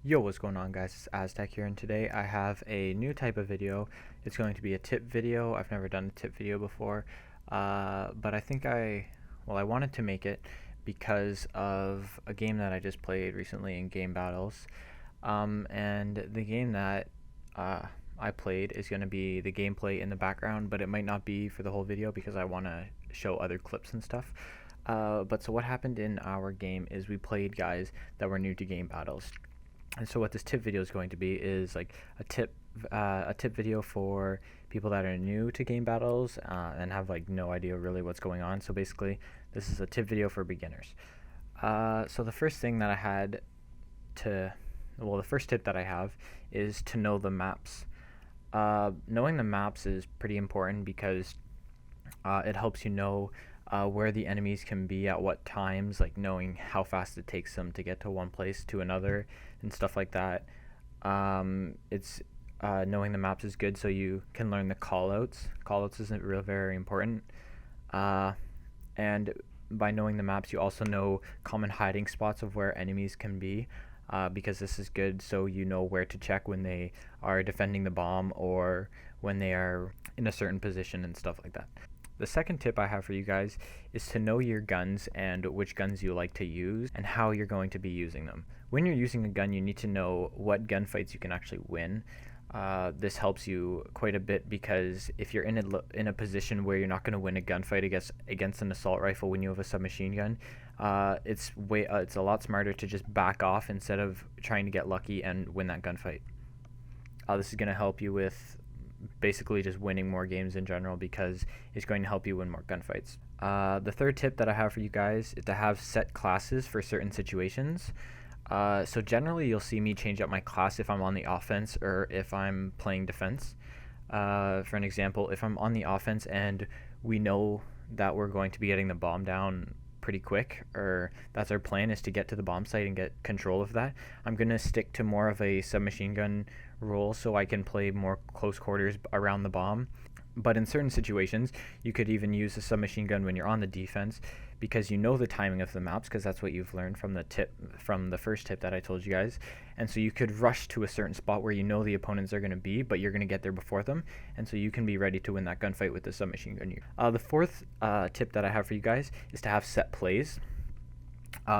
Yo, what's going on, guys? It's Aztec here, and today I have a new type of video. It's going to be a tip video. I've never done a tip video before, but I wanted to make it because of a game that I just played recently in Game Battles. And the game that I played is going to be the gameplay in the background, but it might not be for the whole video because I want to show other clips and stuff. But so what happened in our game is we played guys that were new to Game Battles. And so what this tip video is going to be is like a tip video for people that are new to Game Battles and have like no idea really what's going on. So basically, this is a tip video for beginners. So the first thing that the first tip that I have is to know the maps. Knowing the maps is pretty important because it helps you know where the enemies can be at what times, like knowing how fast it takes them to get to one place to another and stuff like that. It's knowing the maps is good so you can learn the callouts. Callouts isn't real very important. And by knowing the maps, you also know common hiding spots of where enemies can be, because this is good so you know where to check when they are defending the bomb or when they are in a certain position and stuff like that. The second tip I have for you guys is to know your guns and which guns you like to use and how you're going to be using them. When you're using a gun, you need to know what gunfights you can actually win. This helps you quite a bit because if you're in a position where you're not going to win a gunfight against an assault rifle when you have a submachine gun, it's a lot smarter to just back off instead of trying to get lucky and win that gunfight. This is going to help you with basically just winning more games in general because it's going to help you win more gunfights. The third tip that I have for you guys is to have set classes for certain situations. So generally you'll see me change up my class if I'm on the offense or if I'm playing defense. For an example, if I'm on the offense and we know that we're going to be getting the bomb down pretty quick, or that's our plan, is to get to the bomb site and get control of that, I'm going to stick to more of a submachine gun role so I can play more close quarters around the bomb. But in certain situations, you could even use a submachine gun when you're on the defense because you know the timing of the maps, because that's what you've learned from the first tip that I told you guys. And so you could rush to a certain spot where you know the opponents are going to be, but you're going to get there before them, and so you can be ready to win that gunfight with the submachine gun. The fourth tip that I have for you guys is to have set plays.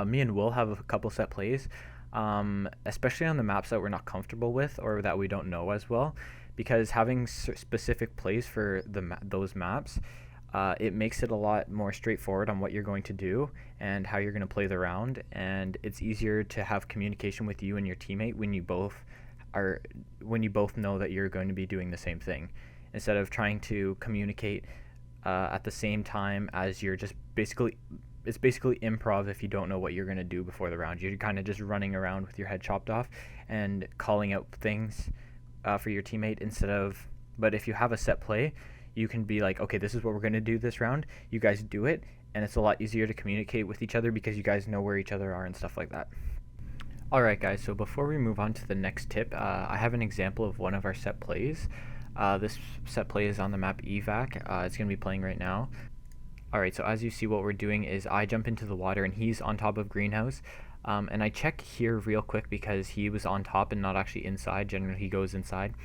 Me and Will have a couple set plays, especially on the maps that we're not comfortable with or that we don't know as well, because having specific plays for those maps, it makes it a lot more straightforward on what you're going to do and how you're going to play the round, and it's easier to have communication with you and your teammate when you both know that you're going to be doing the same thing, instead of trying to communicate at the same time as you're just it's basically improv if you don't know what you're going to do before the round. You're kind of just running around with your head chopped off and calling out things for your teammate but if you have a set play, you can be like, okay, this is what we're going to do this round. You guys do it, and it's a lot easier to communicate with each other because you guys know where each other are and stuff like that. Alright guys, so before we move on to the next tip, I have an example of one of our set plays. This set play is on the map Evac. It's going to be playing right now. Alright, so as you see, what we're doing is I jump into the water and he's on top of greenhouse. And I check here real quick because he was on top and not actually inside. Generally he goes inside.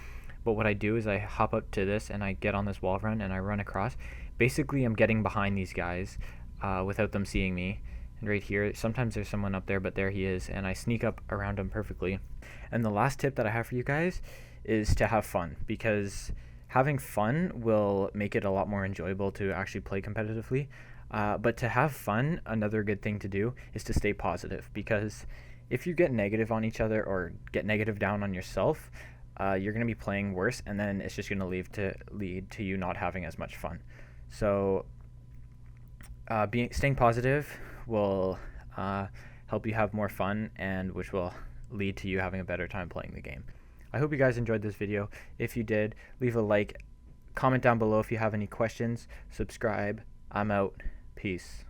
But what I do is I hop up to this and I get on this wall run and I run across. Basically I'm getting behind these guys without them seeing me. And right here, sometimes there's someone up there, but there he is, and I sneak up around him perfectly. And the last tip that I have for you guys is to have fun, because having fun will make it a lot more enjoyable to actually play competitively. But to have fun, another good thing to do is to stay positive, because if you get negative on each other or get negative down on yourself, you're going to be playing worse, and then it's just going to lead to you not having as much fun. So staying positive will help you have more fun, and which will lead to you having a better time playing the game. I hope you guys enjoyed this video. If you did, leave a like, comment down below if you have any questions, subscribe. I'm out. Peace.